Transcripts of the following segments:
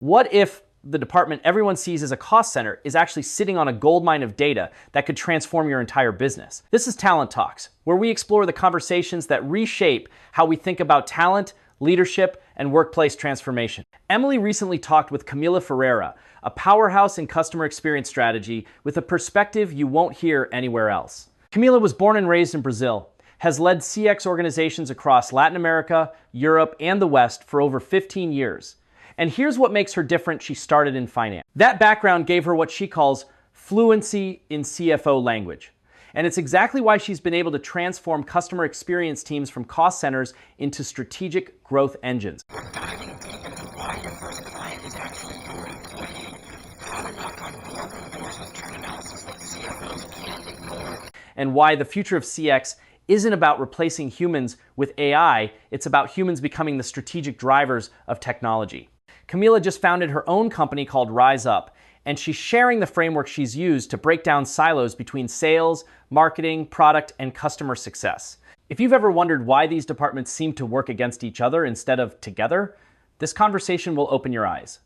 What if the department everyone sees as a cost center is actually sitting on a goldmine of data that could transform your entire business? This is Talent Talks, where we explore the conversations that reshape how we think about talent, leadership, and workplace transformation. Emily recently talked with Camila Ferreira, a powerhouse in customer experience strategy with a perspective you won't hear anywhere else. Camila was born and raised in Brazil, has led CX organizations across Latin America, Europe, and the West for over 15 years. And here's what makes her different. She started in finance. That background gave her what she calls fluency in CFO language. And it's exactly why she's been able to transform customer experience teams from cost centers into strategic growth engines. We're diving deep into why your first client is actually your employee, how to knock on board with churn analysis that CFOs can't ignore, and why the future of CX isn't about replacing humans with AI, it's about humans becoming the strategic drivers of technology. Camila just founded her own company called Rise Up, and she's sharing the framework she's used to break down silos between sales, marketing, product, and customer success. If you've ever wondered why these departments seem to work against each other instead of together, this conversation will open your eyes.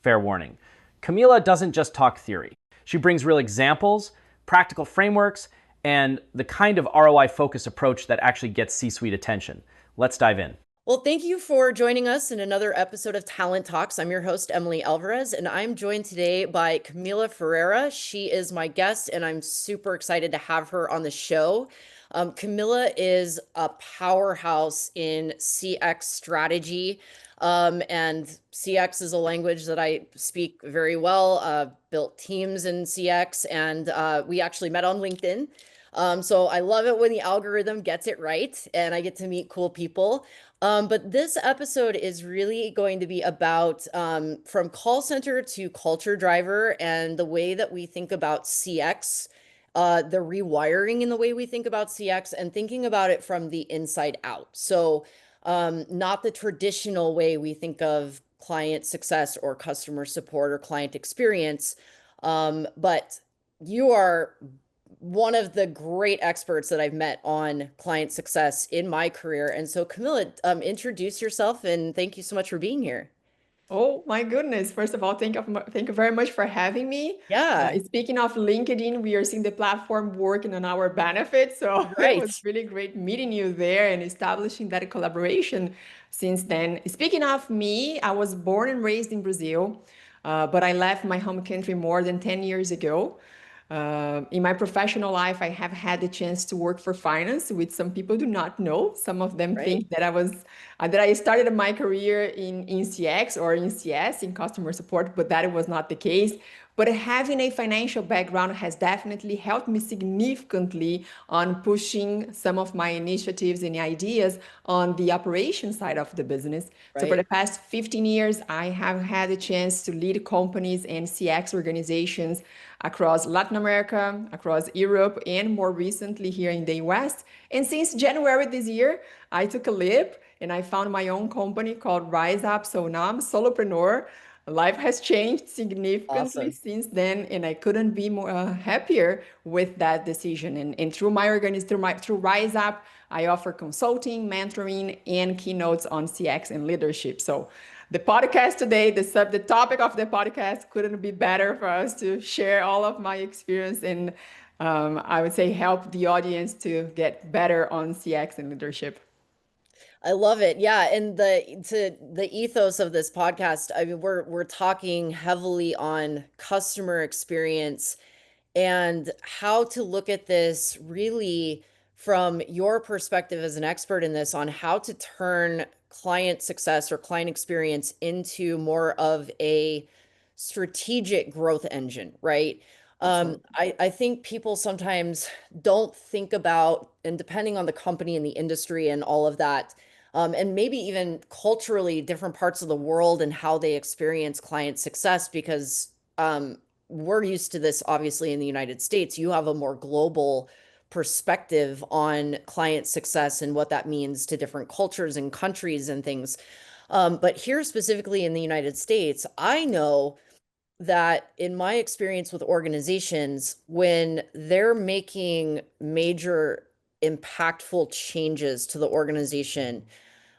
Fair warning. Camila doesn't just talk theory. She brings real examples, practical frameworks, and the kind of ROI-focused approach that actually gets C-suite attention. Let's dive in. Well, thank you for joining us in another episode of Talent Talks. I'm your host, Emily Alvarez, and I'm joined today by Camila Ferreira. She is my guest, and I'm super excited to have her on the show. Camila is a powerhouse in CX strategy, and CX is a language that I speak very well, built teams in CX, and we actually met on LinkedIn. So I love it when the algorithm gets it right and I get to meet cool people. But this episode is really going to be about from call center to culture driver and the way that we think about CX, the rewiring in the way we think about CX and thinking about it from the inside out. So not the traditional way we think of client success or customer support or client experience, but you are one of the great experts that I've met on client success in my career. And so Camila, introduce yourself and thank you so much for being here. Oh my goodness. First of all, thank you very much for having me. Yeah, Speaking of LinkedIn, we are seeing the platform working on our benefit. So it right. was really great meeting you there and establishing that collaboration since then. Speaking of me, I was born and raised in Brazil, but I left my home country more than 10 years ago. In my professional life, I have had the chance to work for finance, which some people do not know. Some of them Right. think that I started my career in CX or in CS, in customer support, but that was not the case. But having a financial background has definitely helped me significantly on pushing some of my initiatives and ideas on the operation side of the business. So for Right. the past 15 years, I have had a chance to lead companies and CX organizations across Latin America, across Europe, and more recently here in the US. And since January this year, I took a leap and I found my own company called Rise Up. So now I'm a solopreneur. Life has changed significantly Awesome. since then, and I couldn't be more happier with that decision. And through my organization, through Rise Up, I offer consulting, mentoring, and keynotes on CX and leadership. So the podcast today, the topic of the podcast couldn't be better for us to share all of my experience and I would say help the audience to get better on CX and leadership. I love it. Yeah, and the ethos of this podcast, I mean, we're talking heavily on customer experience and how to look at this really from your perspective as an expert in this on how to turn client success or client experience into more of a strategic growth engine, right? Absolutely. I think people sometimes don't think about, and depending on the company and the industry and all of that, and maybe even culturally different parts of the world and how they experience client success, because we're used to this obviously in the United States. You have a more global perspective on client success and what that means to different cultures and countries and things. But here specifically in the United States, I know that in my experience with organizations, when they're making major impactful changes to the organization,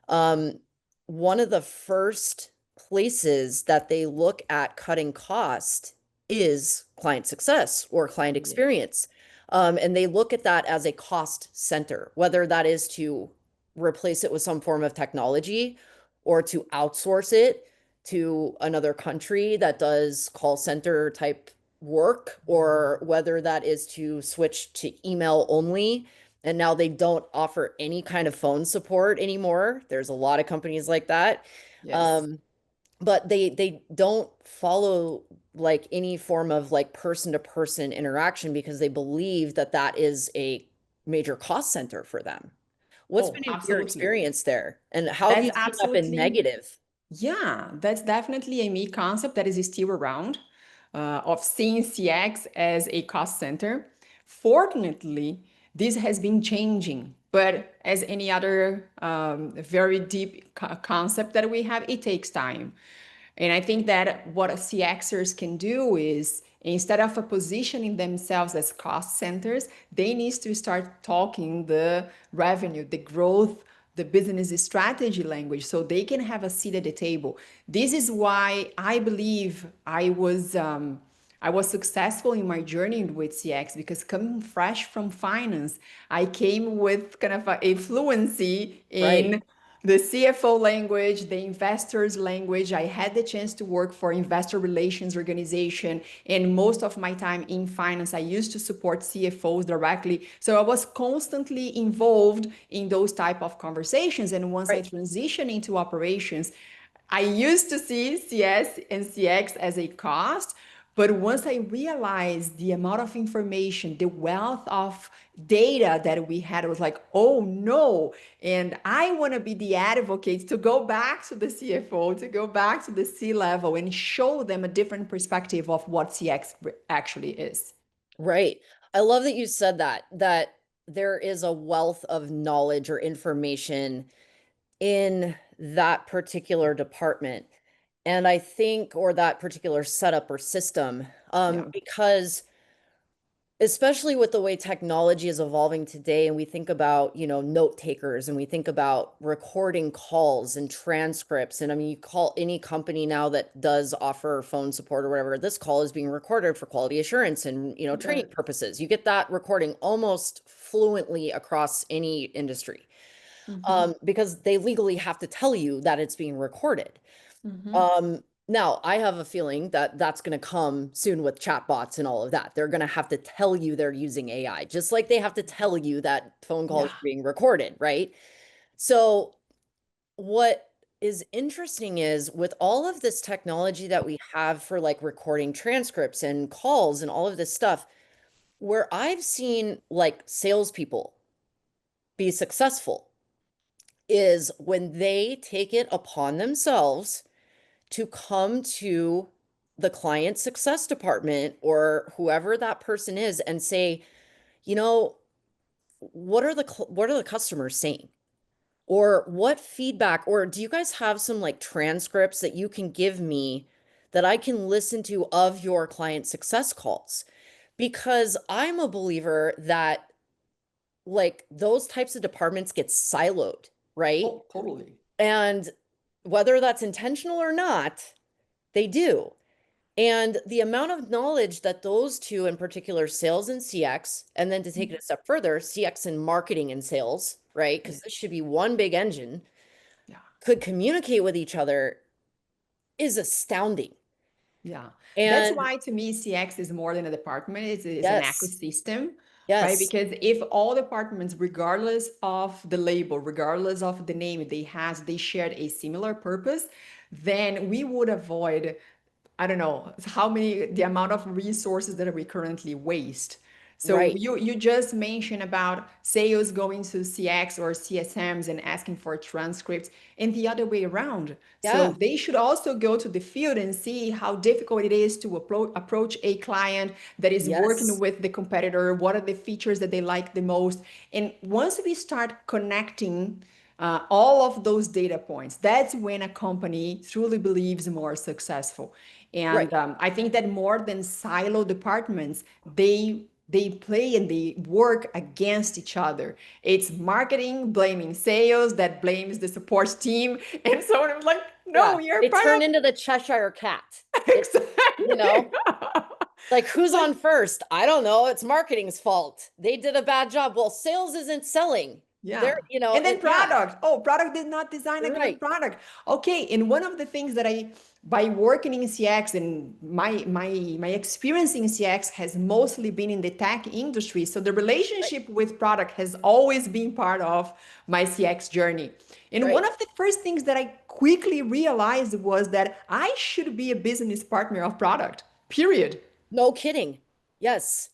um, one of the first places that they look at cutting cost is client success or client Yeah. experience. And they look at that as a cost center, whether that is to replace it with some form of technology or to outsource it to another country that does call center type work, or whether that is to switch to email only. And now they don't offer any kind of phone support anymore. There's a lot of companies like that. Yes. Um, but they don't follow like any form of like person to person interaction because they believe that that is a major cost center for them. What's Oh, been your absolutely. experience there, and how have That's you seen that been absolutely, negative? yeah, that's definitely a me concept that is still around, of seeing CX as a cost center. Fortunately, this has been changing, but as any other very deep concept that we have, it takes time. And I think that what CXers can do is instead of positioning themselves as cost centers, they need to start talking the revenue, the growth, the business strategy language so they can have a seat at the table. This is why I believe I was successful in my journey with CX because coming fresh from finance, I came with kind of a fluency Right. in the CFO language, the investors language. I had the chance to work for investor relations organization, and most of my time in finance, I used to support CFOs directly. So I was constantly involved in those type of conversations. And once I Right. transitioned into operations, I used to see CS and CX as a cost, but once I realized the amount of information, the wealth of data that we had, I was like, oh no. And I want to be the advocate to go back to the CFO, to go back to the C level and show them a different perspective of what CX actually is. Right. I love that you said that there is a wealth of knowledge or information in that particular department. And I think, or that particular setup or system, Yeah. because especially with the way technology is evolving today, and we think about, note takers, and we think about recording calls and transcripts. And I mean, you call any company now that does offer phone support or whatever, this call is being recorded for quality assurance and, Yeah. training purposes. You get that recording almost fluently across any industry, Mm-hmm. because they legally have to tell you that it's being recorded. Mm-hmm. Now I have a feeling that that's going to come soon with chatbots and all of that. They're going to have to tell you they're using AI, just like they have to tell you that phone calls Yeah. are being recorded, right? So what is interesting is with all of this technology that we have for like recording transcripts and calls and all of this stuff, where I've seen like salespeople be successful is when they take it upon themselves to come to the client success department or whoever that person is and say, you know, what are the customers saying? Or what feedback, or do you guys have some like transcripts that you can give me that I can listen to of your client success calls? Because I'm a believer that like those types of departments get siloed, right? Oh, totally. And whether that's intentional or not, they do. And the amount of knowledge that those two, in particular, sales and CX, and then to take it a step further, CX and marketing and sales, right? Because this should be one big engine, Yeah. could communicate with each other is astounding. Yeah, that's And why to me CX is more than a department. It's an yes, ecosystem, right? yes, Because if all departments, regardless of the label, regardless of the name they shared a similar purpose, then we would avoid, I don't know how many, the amount of resources that we currently waste. So right. you just mentioned about sales going to CX or CSMs and asking for transcripts and the other way around. So Yeah, they should also go to the field and see how difficult it is to approach a client that is working yes, with the competitor. What are the features that they like the most? And once we start connecting all of those data points, that's when a company truly believes more successful. right. And I think that more than silo departments, they play and they work against each other. It's marketing blaming sales that blames the support team, and so on. I'm like, No, you're they part turn of into the Cheshire Cat. exactly. You know, like who's on first? I don't know. It's marketing's fault. They did a bad job. Well, sales isn't selling. Yeah. You know, And then product. Oh, product did not design a right. good product. Okay. And one of the things that by working in CX and my experience in CX has mostly been in the tech industry. So the relationship with product has always been part of my CX journey. And Right. one of the first things that I quickly realized was that I should be a business partner of product, period. No kidding. Yes.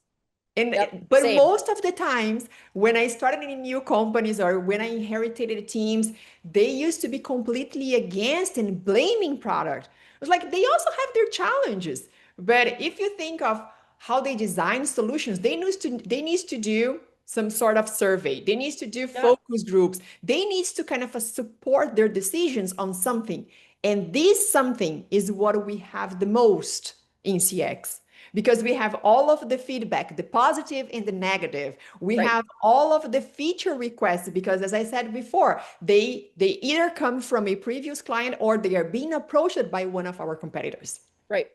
And Yep. but Same. most of the times when I started in new companies or when I inherited teams, they used to be completely against and blaming product. It was like they also have their challenges. But if you think of how they design solutions, they need to do some sort of survey. They need to do Yeah. focus groups. They need to kind of support their decisions on something. And this something is what we have the most in CX because we have all of the feedback, the positive and the negative. We Right. have all of the feature requests because, as I said before, they either come from a previous client or they are being approached by one of our competitors. Right.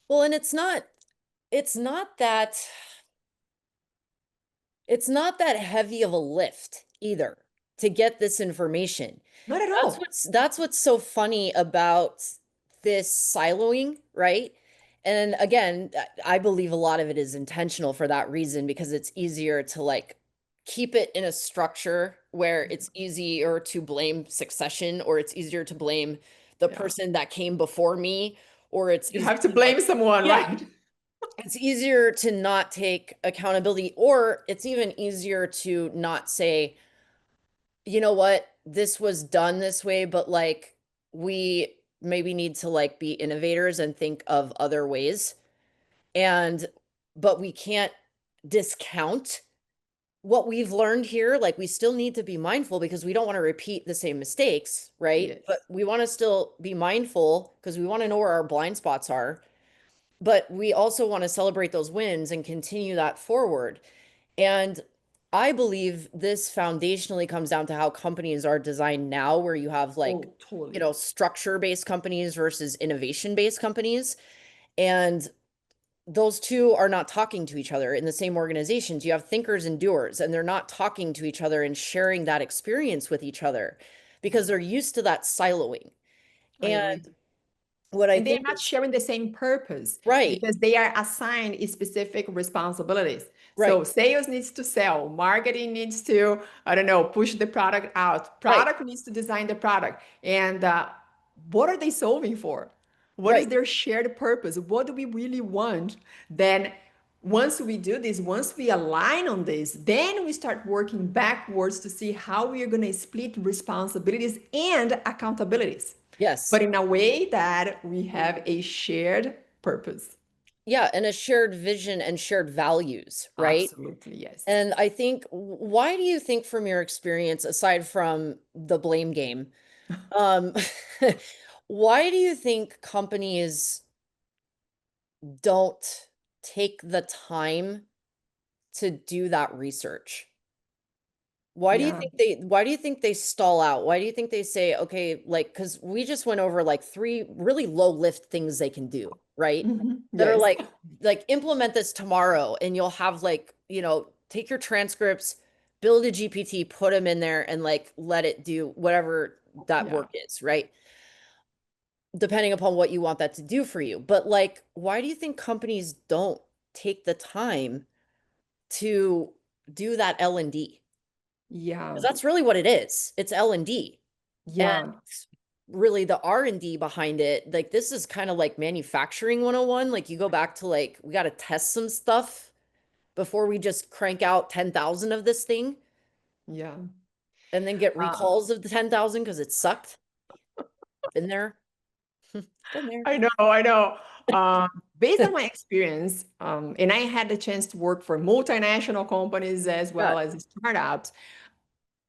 Well, and it's not that heavy of a lift either to get this information. Not at That's all. what's so funny about this siloing, right? And again, I believe a lot of it is intentional for that reason because it's easier to like keep it in a structure where it's easier to blame succession or it's easier to blame the Yeah. person that came before me or it's You easier have to to like blame someone, yeah, right? it's easier to not take accountability or it's even easier to not say, you know what, this was done this way, but like we maybe need to like be innovators and think of other ways. And but we can't discount what we've learned here. Like we still need to be mindful because we don't want to repeat the same mistakes, right? But Yes. we want to still be mindful because we want to know where our blind spots are. But we also want to celebrate those wins and continue that forward. And I believe this foundationally comes down to how companies are designed now, where you have like, Oh, totally. structure-based companies versus innovation-based companies. And those two are not talking to each other in the same organizations. You have thinkers and doers, and they're not talking to each other and sharing that experience with each other because they're used to that siloing. I And agree. what I And they're think not is sharing the same purpose right, because they are assigned specific responsibilities. right, So sales needs to sell, marketing needs to, I don't know, push the product out, right, product needs to design the product. And what are they solving for? What is right. their shared purpose? What do we really want? Then once we do this, once we align on this, then we start working backwards to see how we are going to split responsibilities and accountabilities, Yes. but in a way that we have a shared purpose. Yeah. And a shared vision and shared values, right? Absolutely, yes. And I think, why do you think, from your experience, aside from the blame game, um, why do you think companies don't take the time to do that research? Yeah. Why do you think they stall out? Why do you think they say, okay, like, because we just went over like three really low lift things they can do, right? That are Yes. like implement this tomorrow and you'll have like, take your transcripts, build a GPT, put them in there and like let it do whatever that Yeah. work is, right? Depending upon what you want that to do for you. But like, why do you think companies don't take the time to do that L&D? Yeah. Because that's really what it is. It's L&D. And Yeah. really the R&D behind it, like this is kind of like manufacturing 101. Like you go back to like, we got to test some stuff before we just crank out 10,000 of this thing Yeah. and then get Uh, recalls of the 10,000 because it sucked. Been there. Been there. I know, I know. Based on my experience, and I had the chance to work for multinational companies as Yeah. well as startups,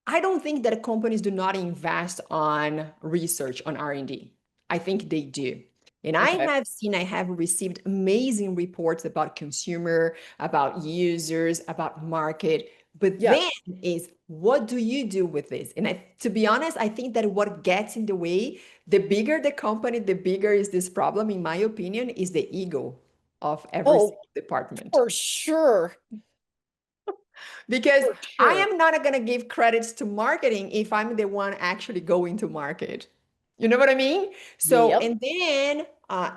I don't think that companies do not invest on research on R&D. I think they do. And Okay. I have received amazing reports about consumer, about users, about market. But Yeah. then is what do you do with this? And to be honest, I think that what gets in the way, the bigger the company, the bigger is this problem, in my opinion, is the ego of every Oh, single department. for sure. Because For I sure. am not going to give credits to marketing if I'm the one actually going to market. You know what I mean? So, Yep. and then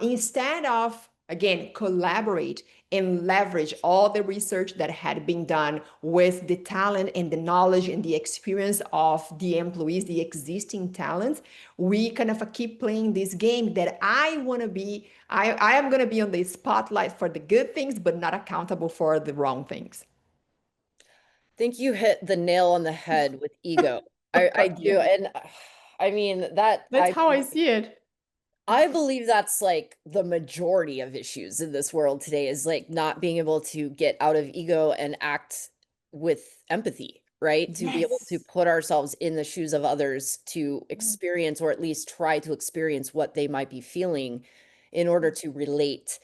instead of, again, collaborate and leverage all the research that had been done with the talent and the knowledge and the experience of the employees, the existing talents, we kind of keep playing this game that I want to be, I am going to be on the spotlight for the good things, but not accountable for the wrong things. Think you hit the nail on the head with ego. I do. Yeah. And I mean that That's how I see it. I believe that's like the majority of issues in this world today is like not being able to get out of ego and act with empathy, right? To be able to Yes. put ourselves in the shoes of others to experience or at least try to experience what they might be feeling in order to relate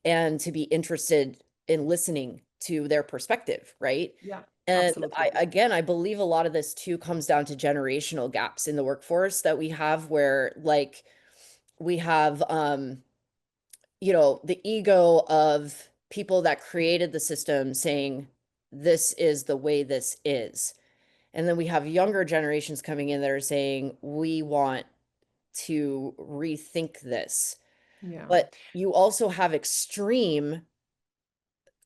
and to be interested in listening to their perspective, right? Yeah, And absolutely. I believe a lot of this too comes down to generational gaps in the workforce that we have where like we have the ego of people that created the system saying this is the way this is. And then we have younger generations coming in that are saying we want to rethink this. Yeah. But you also have extreme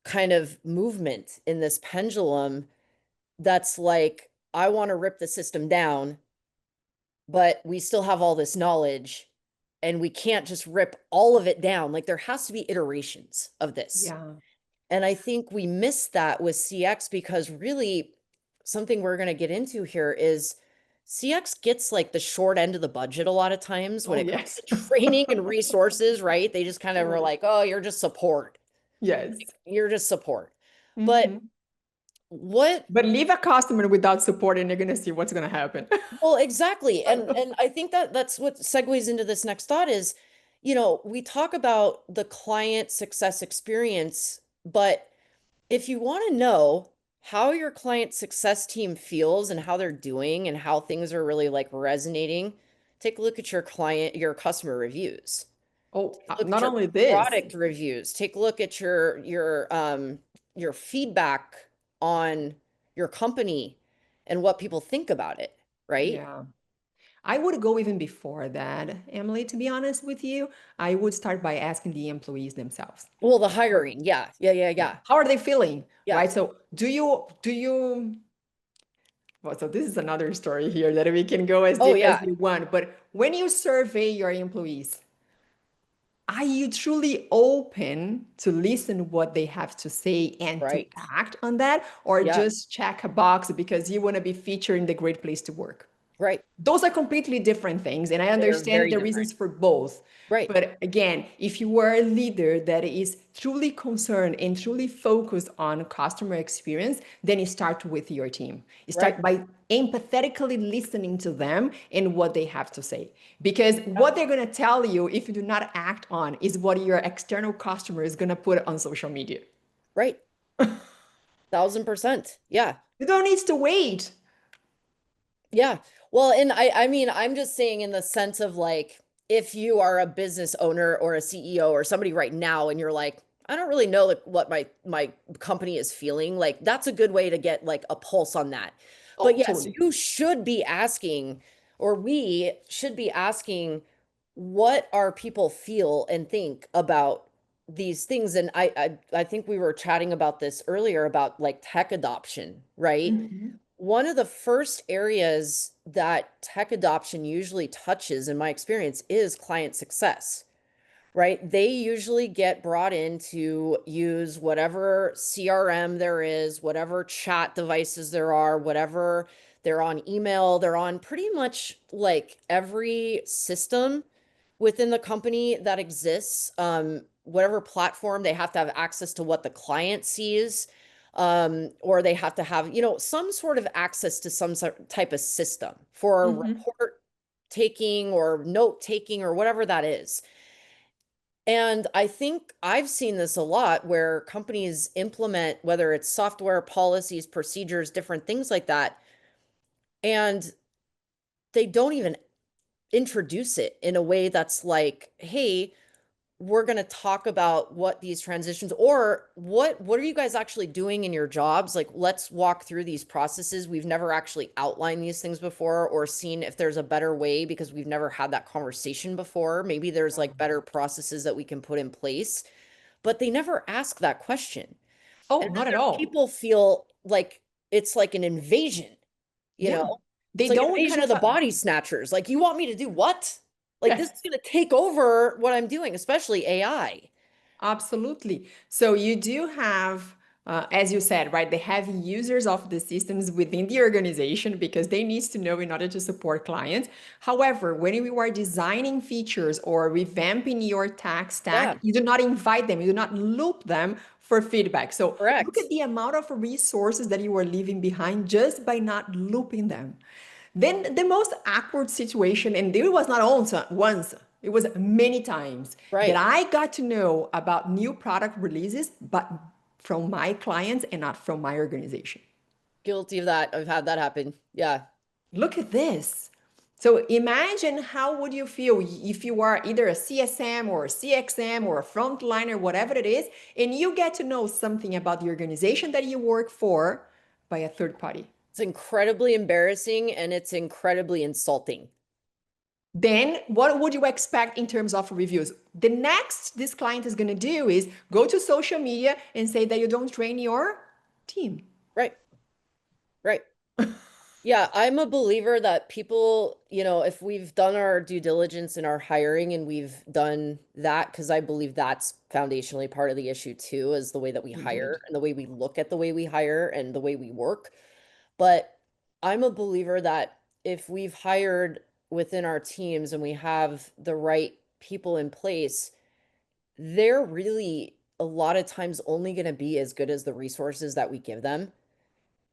kind of movement in this pendulum that's like, I want to rip the system down, but we still have all this knowledge and we can't just rip all of it down. Like there has to be iterations of this. Yeah. And I think we miss that with CX because really something we're going to get into here is CX gets like the short end of the budget a lot of times when Oh, it comes yes. to training and resources, right? They just kind of are Oh, like, oh, you're just support. yes. You're just support. But Hmm. what But leave a customer without support and you're going to see what's going to happen. Well, exactly. And I think that that's what segues into this next thought is, we talk about the client success experience, but if you want to know how your client success team feels and how they're doing and how things are really like resonating, take a look at your customer reviews. Oh, Take a look at not your only this. product reviews. Take a look at your feedback on your company and what people think about it, right? Yeah. I would go even before that, Emily, to be honest with you. I would start by asking the employees themselves. Well, the hiring, yeah, yeah, yeah, Yeah. yeah, How are they feeling? yeah. Right? So well, so this is another story here that we can go as Oh, deep as yeah, you want. But when you survey your employees, are you truly open to listen what they have to say and to right. act on that, or Yeah, just check a box because you want to be featured in the great place to work? right. Those are completely different things, and I They're understand very the different. reasons for both. Right, But again, if you are a leader that is truly concerned and truly focused on customer experience, then you start with your team. You right. start by empathetically listening to them and what they have to say. Because Yeah, what they're going to tell you, if you do not act on, is what your external customer is going to put on social media. right. 1,000%. Yeah. You don't need to wait. Yeah. Well, and I mean, I'm just saying in the sense of like, if you are a business owner or a CEO or somebody right now, and you're like, I don't really know like what my company is feeling, like that's a good way to get like a pulse on that. But Oh, yes, totally. you should be asking, or we should be asking, what our people feel and think about these things. And I think we were chatting about this earlier about like tech adoption, right? Mhm. One of the first areas that tech adoption usually touches, in my experience, is client success, right? They usually get brought in to use whatever CRM there is, whatever chat devices there are, whatever they're on email, they're on pretty much like every system within the company that exists, whatever platform, they have to have access to what the client sees, or they have to have, some sort of access to some sort type of system for Mhm. report taking or note taking or whatever that is. And I think I've seen this a lot where companies implement, whether it's software, policies, procedures, different things like that, and they don't even introduce it in a way that's like, hey, we're going to talk about what these transitions or what are you guys actually doing in your jobs? Like, let's walk through these processes. We've never actually outlined these things before or seen if there's a better way because we've never had that conversation before. Maybe there's like better processes that we can put in place, but they never ask that question. Oh, And then not at their all. people feel like it's like an invasion, you Yeah. know? They It's like don't invasion kind of of, the body snatchers. Like, you want me to do what? Like, this is yes. going to take over what I'm doing, especially AI. Absolutely. So you do have, as you said, right, the heavy users of the systems within the organization because they need to know in order to support clients. However, when you are designing features or revamping your tech Yeah, stack, you do not invite them, you do not loop them for feedback. So look at correct. the amount of resources that you are leaving behind just by not looping them. Then the most awkward situation, and it was not once, it was many times that Right. I got to know about new product releases, but from my clients and not from my organization. Guilty of that. I've had that happen. Yeah. Look at this. So imagine how would you feel if you are either a CSM or a CXM or a frontliner, whatever it is, and you get to know something about the organization that you work for by a third party. It's incredibly embarrassing and it's incredibly insulting. Then what would you expect in terms of reviews? The next this client is going to do is go to social media and say that you don't train your team. Right. Right. Yeah, I'm a believer that people, if we've done our due diligence in our hiring and we've done that, because I believe that's foundationally part of the issue too, is the way that we hire Indeed. and the way we look at the way we hire and the way we work. But I'm a believer that if we've hired within our teams and we have the right people in place, they're really a lot of times only going to be as good as the resources that we give them.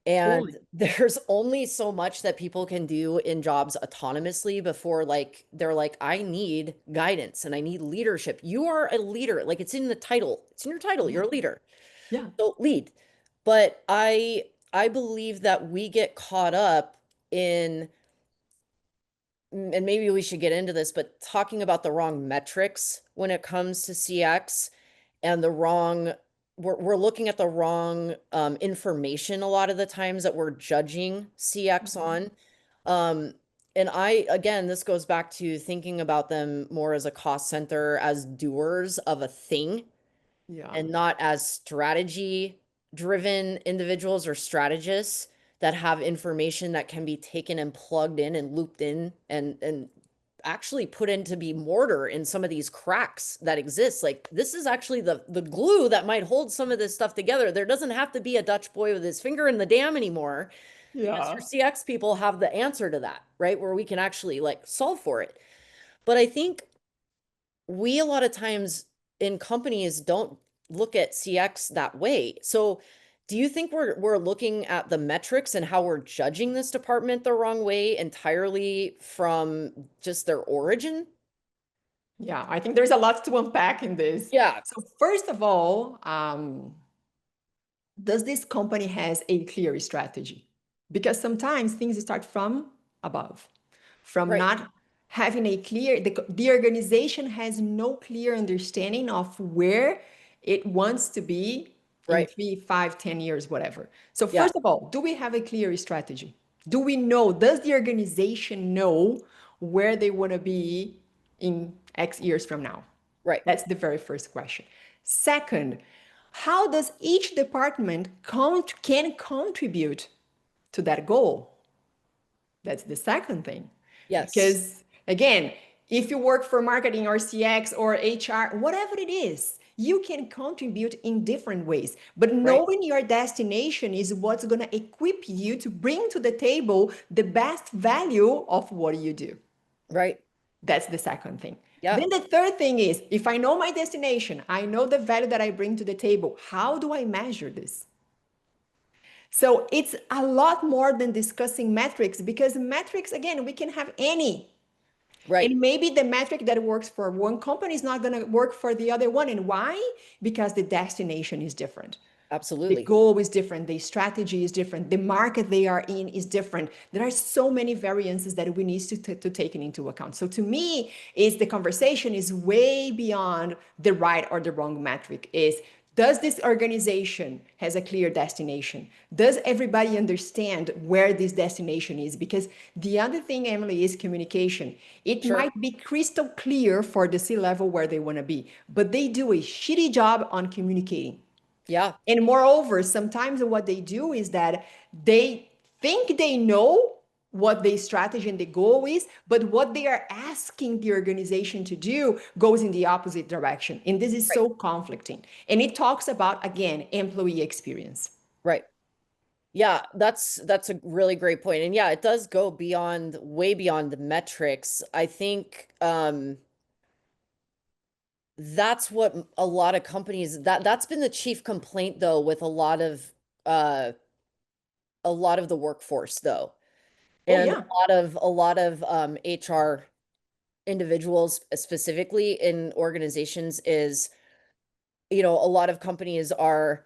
And Totally. there's only so much that people can do in jobs autonomously before like they're like, I need guidance and I need leadership. You are a leader. Like, it's in the title. It's in your title. Yeah. You're a leader. Yeah. So lead. But I believe that we get caught up in, and maybe we should get into this, but talking about the wrong metrics when it comes to CX and the wrong, we're looking at the wrong information a lot of the times that we're judging CX Mhm. on. Um, and again, this goes back to thinking about them more as a cost center, as doers of a thing Yeah. and not as strategy driven individuals or strategists that have information that can be taken and plugged in and looped in and actually put in to be mortar in some of these cracks that exist. Like, this is actually the glue that might hold some of this stuff together. There doesn't have to be a Dutch boy with his finger in the dam anymore, because your Yeah. CX people have the answer to that, right? Where we can actually like solve for it. But I think we a lot of times in companies don't look at CX that way. So do you think we're looking at the metrics and how we're judging this department the wrong way entirely from just their origin? Yeah. I think there's a lot to unpack in this. Yeah, So first of all, does this company has a clear strategy? Because sometimes things start from above, from right, not having a clear, the organization has no clear understanding of where it wants to be in right. 3, 5, 10 years, whatever. So Yeah, first of all, do we have a clear strategy? Do we know, does the organization know where they want to be in X years from now? right, That's the very first question. Second, how does each department can contribute to that goal? That's the second thing. yes, Because again, if you work for marketing or CX or HR, whatever it is, you can contribute in different ways. But right, knowing your destination is what's going to equip you to bring to the table the best value of what you do. right. That's the second thing. Yeah, Then the third thing is if I know my destination, I know the value that I bring to the table, how do I measure this? So it's a lot more than discussing metrics because metrics, again, we can have any. Right. And maybe the metric that works for one company is not going to work for the other one. And why? Because the destination is different. The Absolutely. goal is different. The strategy is different. The market they are in is different. There are so many variances that we need to take into account. So to me, is the conversation is way beyond the right or the wrong metric. Is does this organization has a clear destination? Does everybody understand where this destination is? Because the other thing, Emily, is communication. It Sure. might be crystal clear for the C-level where they want to be, but they do a shitty job on communicating. Yeah. And moreover, sometimes what they do is that they think they know what the strategy and the goal is, but what they are asking the organization to do goes in the opposite direction. And this is Right. so conflicting. And it talks about, again, employee experience. Right. Yeah, that's a really great point. And yeah, it does go beyond, way beyond the metrics. I think that's what a lot of companies, that's been the chief complaint though with uh a lot of the workforce though. Oh, And yeah. a lot of HR individuals specifically in organizations is, a lot of companies are,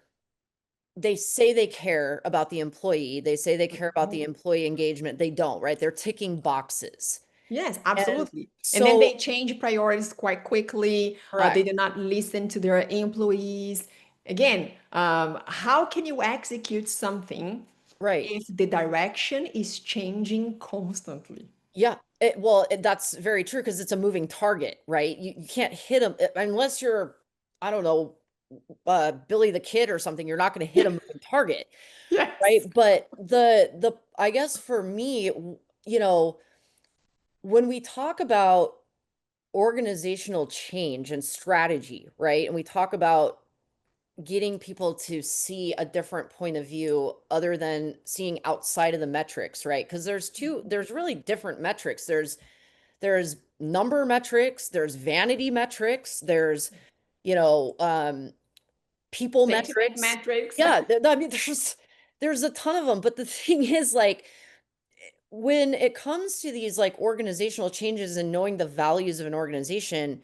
they say they care about the employee, they say they care about the employee engagement, they don't, right? They're ticking boxes. Yes, And absolutely. And then they so, change priorities quite quickly. They correct, do not listen to their employees. Again, how can you execute something right. if the direction is changing constantly? Yeah. That's very true because it's a moving target, right? You can't hit them unless you're, I don't know, Billy the Kid or something. You're not going to hit a moving target, right? Yes. But I guess for me, when we talk about organizational change and strategy, right? And we talk about getting people to see a different point of view other than seeing outside of the metrics, right? Because there's really different metrics. There's number metrics, there's vanity metrics, there's, you know, um, people Sentiment metrics. metrics. Yeah, I mean, there's a ton of them. But the thing is, like, when it comes to these like organizational changes and knowing the values of an organization,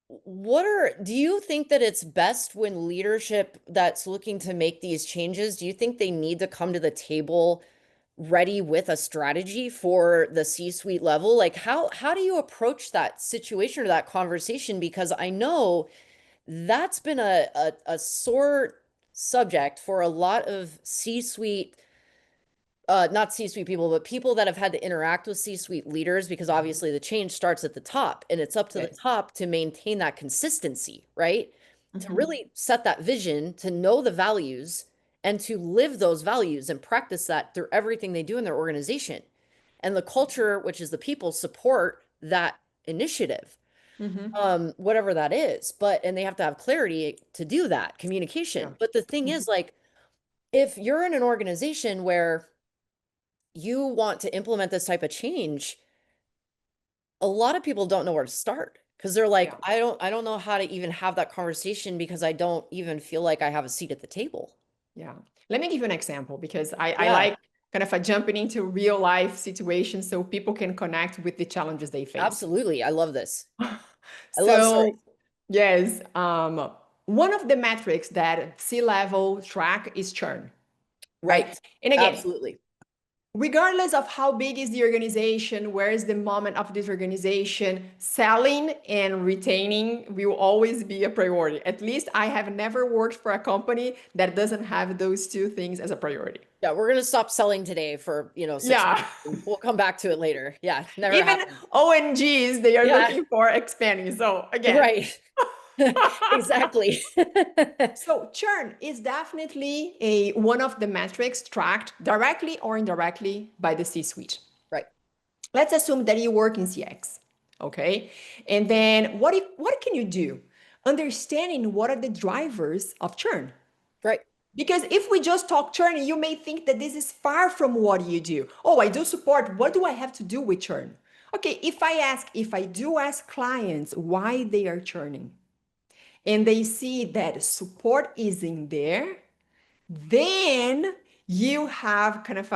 do you think that it's best when leadership that's looking to make these changes, do you think they need to come to the table ready with a strategy for the C-suite level? Like how do you approach that situation or that conversation? Because I know that's been a sore subject for a lot of C-suite, not C-suite people, but people that have had to interact with C-suite leaders, because obviously the change starts at the top and it's up to the Yes. top to maintain that consistency, right? To Mhm. really set that vision, to know the values and to live those values and practice that through everything they do in their organization. And the culture, which is the people, support that initiative, Mhm. whatever that is. And they have to have clarity to do that Yeah. communication. But the thing Mhm. is, like, if you're in an organization where you want to implement this type of change, a lot of people don't know where to start because they're like, Yeah. I don't know how to even have that conversation because I don't even feel like I have a seat at the table. Yeah. Let me give you an example because I Yeah, like kind of a jumping into real life situations so people can connect with the challenges they face. absolutely. I love this. I love stories. So, yes, one of the metrics that C-level track is churn, right? Right. And again, Absolutely. regardless of how big is the organization, where is the moment of this organization, selling and retaining will always be a priority. At least I have never worked for a company that doesn't have those two things as a priority. Yeah, we're gonna stop selling today for, 6 months. Yeah. And we'll come back to it later. Yeah, never Even happened. ONGs, they are Yeah, looking for expanding. So again, right. Exactly. so churn is definitely a one of the metrics tracked directly or indirectly by the C-suite. Right, Let's assume that you work in CX, okay? And then what can you do? Understanding what are the drivers of churn. right, Because if we just talk churn, you may think that this is far from what you do. Oh, I do support. What do I have to do with churn? Okay, if I do ask clients why they are churning, and they see that support is in there, then you have kind of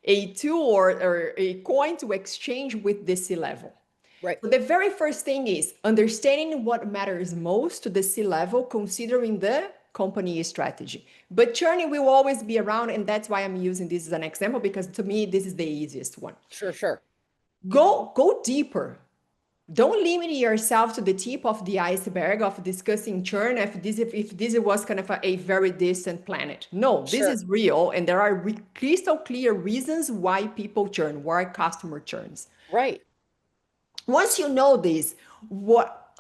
a tool or a coin to exchange with the C-level. Right. So the very first thing is understanding what matters most to the C-level, considering the company strategy. But churn will always be around, and that's why I'm using this as an example, because to me, this is the easiest one. Sure. Go deeper. Don't limit yourself to the tip of the iceberg of discussing churn if this was kind of a very distant planet. No, this is real, and there are crystal clear reasons why people churn, why customer churns. Right. Once you know this,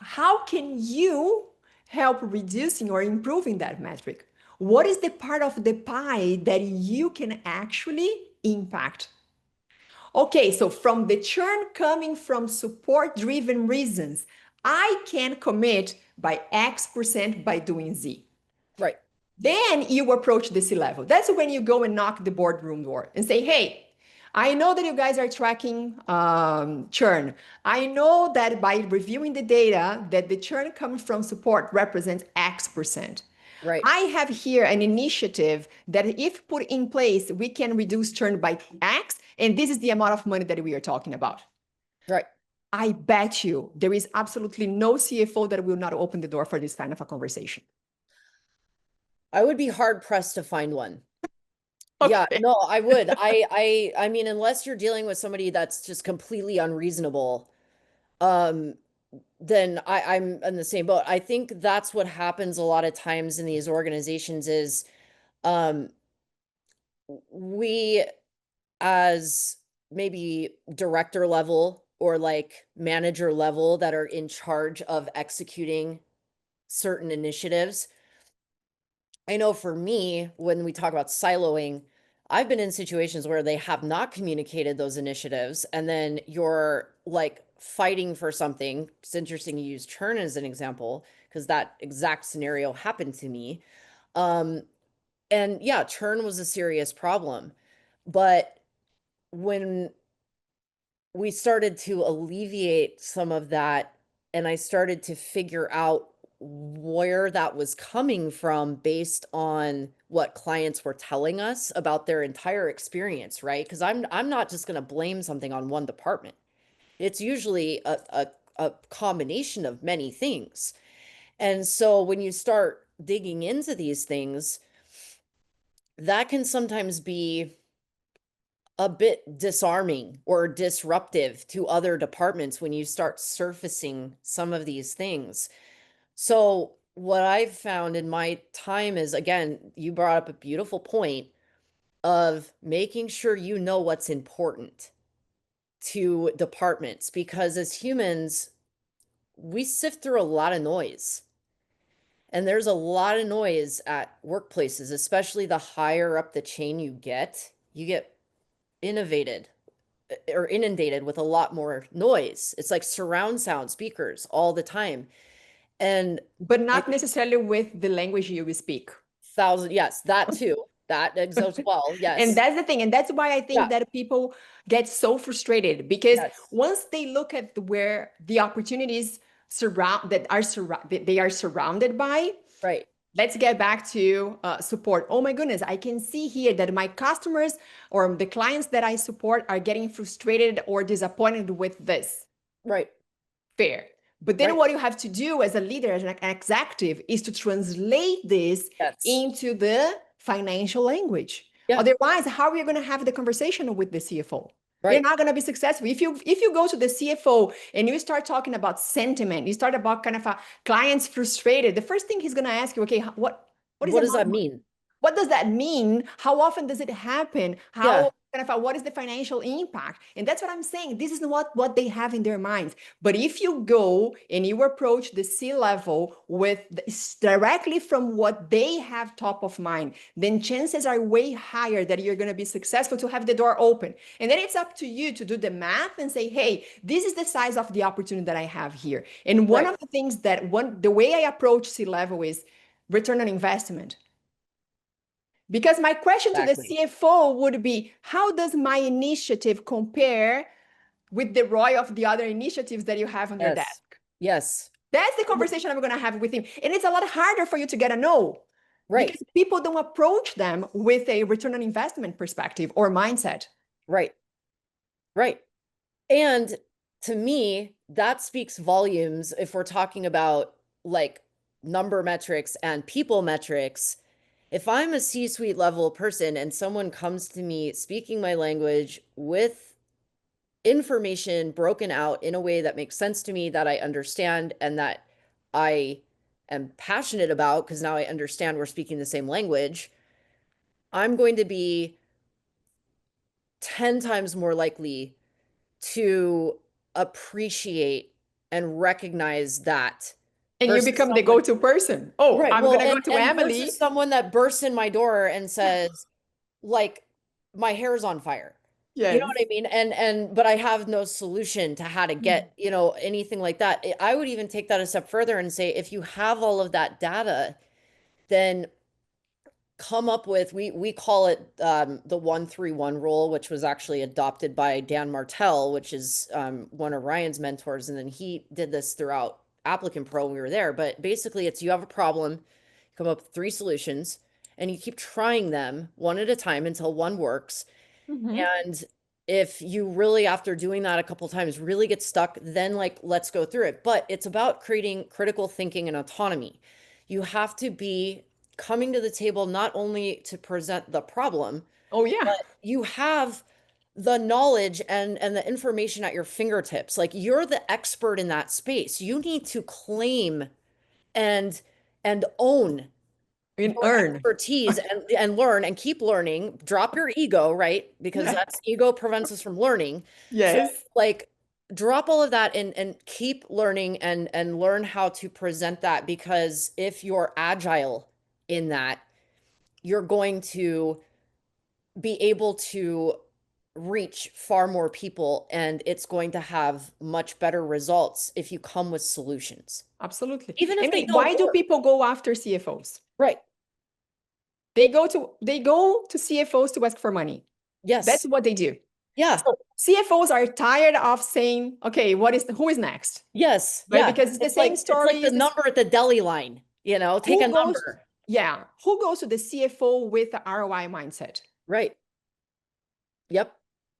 how can you help reducing or improving that metric? What is the part of the pie that you can actually impact? Okay, so from the churn coming from support-driven reasons, I can commit by X% by doing Z. Right. Then you approach the C-level. That's when you go and knock the boardroom door and say, hey, I know that you guys are tracking churn. I know that by reviewing the data that the churn coming from support represents X%. Right. I have here an initiative that if put in place, we can reduce churn by X, and this is the amount of money that we are talking about. Right. I bet you there is absolutely no CFO that will not open the door for this kind of a conversation. I would be hard pressed to find one. Okay. Yeah, no, I would. I mean, unless you're dealing with somebody that's just completely unreasonable, then I'm in the same boat. I think that's what happens a lot of times in these organizations is we as maybe director level or like manager level that are in charge of executing certain initiatives. I know for me, when we talk about siloing, I've been in situations where they have not communicated those initiatives, and then you're like fighting for something. It's interesting you use churn as an example because that exact scenario happened to me. And yeah, churn was a serious problem. But when we started to alleviate some of that, and I started to figure out where that was coming from based on what clients were telling us about their entire experience, right? Because I'm not just going to blame something on one department. It's usually a combination of many things. And so when you start digging into these things, that can sometimes be a bit disarming or disruptive to other departments when you start surfacing some of these things. So what I've found in my time is, again, you brought up a beautiful point of making sure you know what's important to departments, because as humans, we sift through a lot of noise. And there's a lot of noise at workplaces, especially the higher up the chain you get innovated or inundated with a lot more noise. It's like surround sound speakers all the time. But not necessarily with the language you speak. Yes, that too. That as well. Yes. And that's the thing. And that's why I think that people get so frustrated, because once they look at where the opportunities they are surrounded by. Right. Let's get back to support. Oh my goodness, I can see here that my customers or the clients that I support are getting frustrated or disappointed with this. Right. Fair. But then what you have to do as a leader, as an executive, is to translate this into the financial language. Yeah. Otherwise, how are you going to have the conversation with the CFO? Right. You're not going to be successful. If you go to the CFO and you start talking about sentiment, you start about kind of a client's frustrated, the first thing he's going to ask you, okay, what does that mean? What does that mean? How often does it happen? What is the financial impact? And that's what I'm saying. This is what they have in their minds. But if you go and you approach the C-level directly from what they have top of mind, then chances are way higher that you're going to be successful to have the door open. And then it's up to you to do the math and say, hey, this is the size of the opportunity that I have here. And one of the things the way I approach C-level is return on investment. Because my question to the CFO would be, how does my initiative compare with the ROI of the other initiatives that you have on your desk? Yes. That's the conversation I'm going to have with him. And it's a lot harder for you to get a no. Right. Because people don't approach them with a return on investment perspective or mindset. Right. Right. And to me, that speaks volumes if we're talking about like number metrics and people metrics. If I'm a C-suite level person and someone comes to me speaking my language with information broken out in a way that makes sense to me, that I understand, and that I am passionate about, because now I understand we're speaking the same language, I'm going to be 10 times more likely to appreciate and recognize that And you versus become the someone, go-to person. Oh, right, I'm well, gonna go to and versus Emily. someone that bursts in my door and Yeah. says, like, my hair's on fire. You know Yes. what I mean? But I have no solution to how to Mhm. get, anything like that. I would even take that a step further and say, if you have all of that data, then come up with, we call it the 1-3-1 rule, which was actually adopted by Dan Martell, which is one of Ryan's mentors, and then he did this throughout Applicant Pro when we were there. But basically, it's you have a problem, you come up with 3 solutions, and you keep trying them one at a time until one works. Mhm. And if you really, after doing that a couple times, really get stuck, then like let's go through it. But it's about creating critical thinking and autonomy. You have to be coming to the table not only to present the problem, Oh yeah. but you have the knowledge and the information at your fingertips. Like you're the expert in that space. You need to claim and own And your earn. expertise and learn and keep learning. Drop your ego, right? Because Yeah. that's ego prevents us from learning. So Yes. like drop all of that and keep learning and learn how to present that, because if you're agile in that, you're going to be able to reach far more people, and it's going to have much better results if you come with solutions, Absolutely. even if they Emily, don't why do work. people go after CFOs? Right. They go to CFOs to ask for money. That's Yes. what they do. Yeah. So CFOs are tired of saying, okay, who is next? Yes, Right? yeah. Because it's the same It's like story the is this, number at the deli line, take a who goes, number. yeah, who goes to the CFO with the ROI mindset? Right. Yep.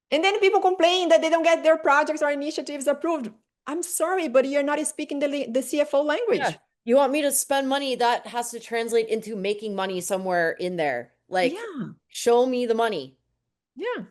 And then people complain that they don't get their projects or initiatives approved. I'm sorry, but you're not speaking the CFO Yeah. language. You want me to spend money that has to translate into making money somewhere in there. Like, Yeah, show me the money, yeah.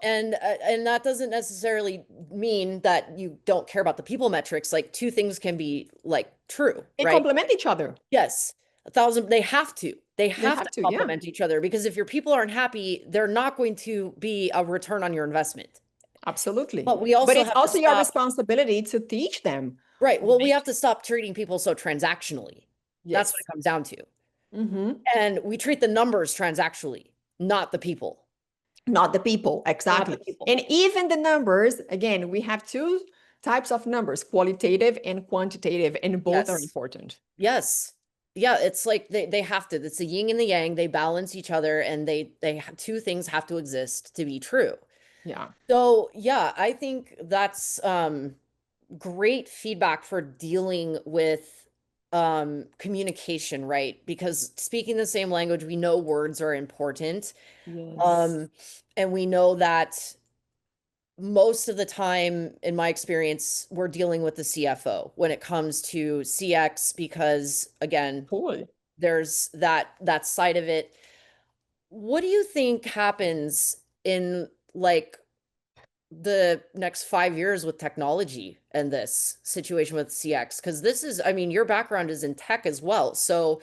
and that doesn't necessarily mean that you don't care about the people metrics. Like two things can be like true, They right? complement each other. Yes. They have to. They They have to have to, yeah, complement each other, because if your people aren't happy, they're not going to be a return on your investment. absolutely. But we But also it's have to also your stop. responsibility to teach them. Right. Well, we have to stop treating people so transactionally. That's what Yes. it comes down to. Hmm. And we treat the numbers transactionally, not the people. Not the people, Not the exactly. people. And even the numbers, again, we have two types of numbers, qualitative and quantitative, and both are Yes. important. Yes. Yeah, it's like they have to. It's the yin and the yang. They balance each other, and two things have to exist to be true. Yeah. So, yeah, I think that's great feedback for dealing with communication, right? Because speaking the same language, we know words are important. Yes. Um, and we know that most of the time, in my experience, we're dealing with the CFO when it comes to CX, because again, Cool. there's that side of it. What do you think happens in like the next 5 years with technology and this situation with CX? Because this is, I mean, your background is in tech as well. So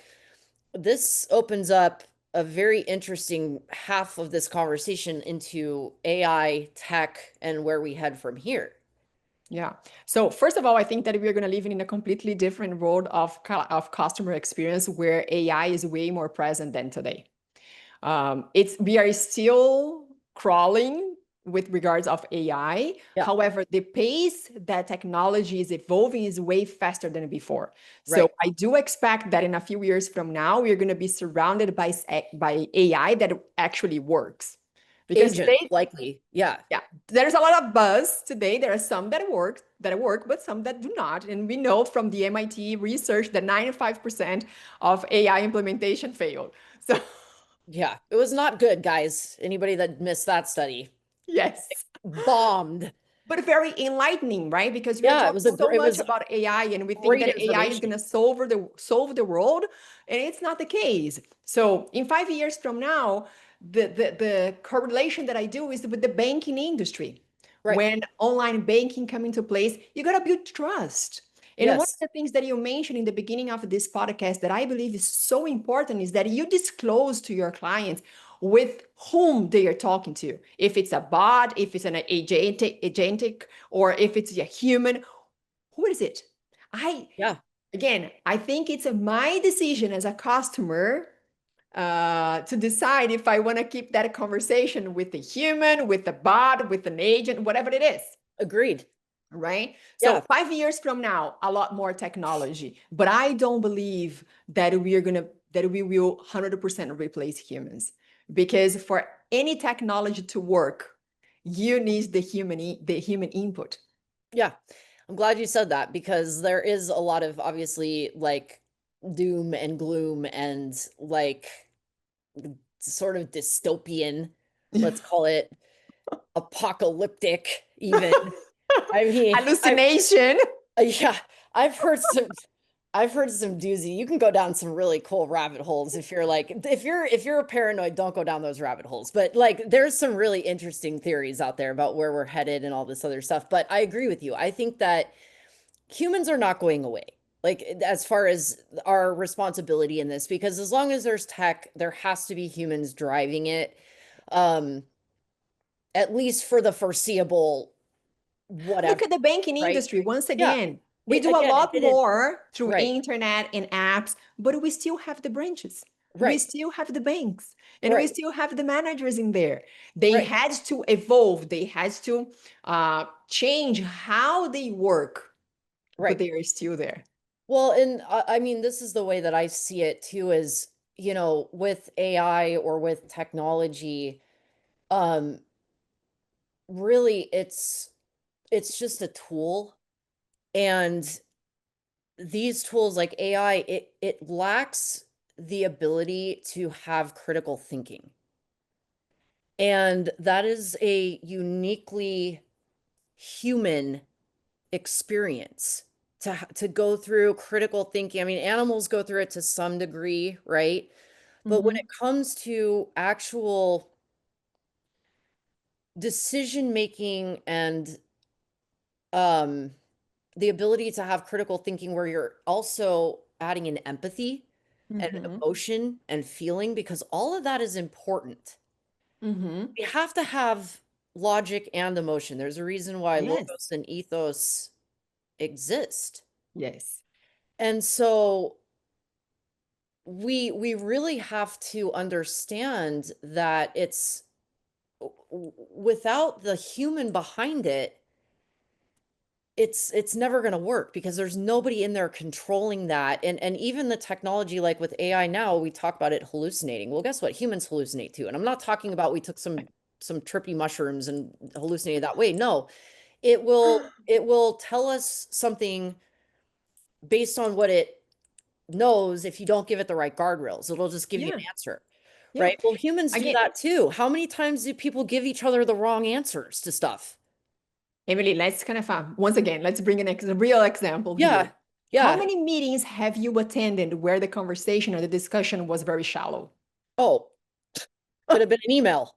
this opens up a very interesting half of this conversation into AI, tech, and where we head from here. Yeah. So first of all, I think that we're going to live in a completely different world of customer experience where AI is way more present than today. We are still crawling with regards of AI. Yeah, However, the pace that technology is evolving is way faster than before. So right. I do expect that in a few years from now, we're going to be surrounded by AI that actually works. Because Agents, today, likely. Yeah. yeah, there's a lot of buzz today. There are some that work, but some that do not. And we know from the MIT research that 95% of AI implementation failed. So Yeah. It was not good, guys. Anybody that missed that study. Yes. bombed. But very enlightening, right? Because we are Yeah, talking so it much was about AI and we think great that AI is going information. to solve the world, and it's not the case. So in 5 years from now, the correlation that I do is with the banking industry. Right. When online banking come into place, you got to build trust. And one of Yes. the things that you mentioned in the beginning of this podcast that I believe is so important is that you disclose to your clients with whom they are talking to. If it's a bot, if it's an agentic, or if it's a human, who is it? I Yeah. Again, I think it's my decision as a customer to decide if I want to keep that conversation with a human, with a bot, with an agent, whatever it is. Agreed. Right? So Yeah. 5 years from now, a lot more technology, but I don't believe that we will 100% replace humans, because for any technology to work, you need the human input. Yeah. I'm glad you said that because there is a lot of obviously like doom and gloom and like sort of dystopian, let's call it apocalyptic even. I mean, Hallucination. yeah, I've heard some I've heard some doozy. You can go down some really cool rabbit holes if you're like if you're a paranoid, don't go down those rabbit holes. But like there's some really interesting theories out there about where we're headed and all this other stuff. But I agree with you. I think that humans are not going away. Like as far as our responsibility in this, because as long as there's tech, there has to be humans driving it. Um, at least for the foreseeable Look whatever, at the banking right? industry. Once Yeah. again, we It do a again, it lot didn't more through right, internet and apps, but we still have the branches. We right, still have the banks, and we right, still have the managers in there. They right, had to evolve. They had to change how they work, but right. they are still there. Well, and I mean, this is the way that I see it too, is, you know, with AI or with technology, um, really it's just a tool. And these tools like AI, it lacks the ability to have critical thinking. And that is a uniquely human experience to go through critical thinking. I mean, animals go through it to some degree, right? But when it Mhm. comes to actual decision making and um the ability to have critical thinking where you're also adding in empathy and Mhm. emotion and feeling, because all of that is important. Mhm. We have to have logic and emotion. There's a reason why Yes. logos and ethos exist. Yes. And so we really have to understand that it's without the human behind it, it's never going to work because there's nobody in there controlling that. And even the technology, like with AI now, we talk about it hallucinating. Well, guess what? Humans hallucinate too. And I'm not talking about we took some trippy mushrooms and hallucinated that way. No, it will tell us something based on what it knows. If you don't give it the right guardrails, it'll just give you Yeah. an answer. Yeah. Right? Well, humans do Again, that too. How many times do people give each other the wrong answers to stuff? Emily, let's kind of once again, let's bring a real example Yeah. here. How Yeah. many meetings have you attended where the conversation or the discussion was very shallow? Oh, could have been an email.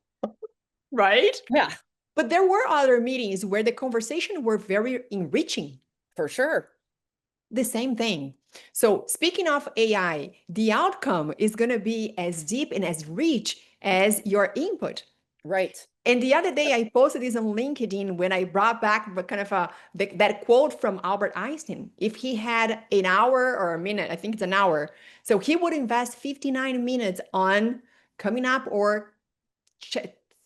Right? Yeah, But there were other meetings where the conversation were very enriching. for sure. The same thing. So speaking of AI, the outcome is going to be as deep and as rich as your input. Right. And the other day, I posted this on LinkedIn when I brought back kind of that quote from Albert Einstein. If he had an hour or a minute, I think it's an hour, so he would invest 59 minutes on coming up or ch-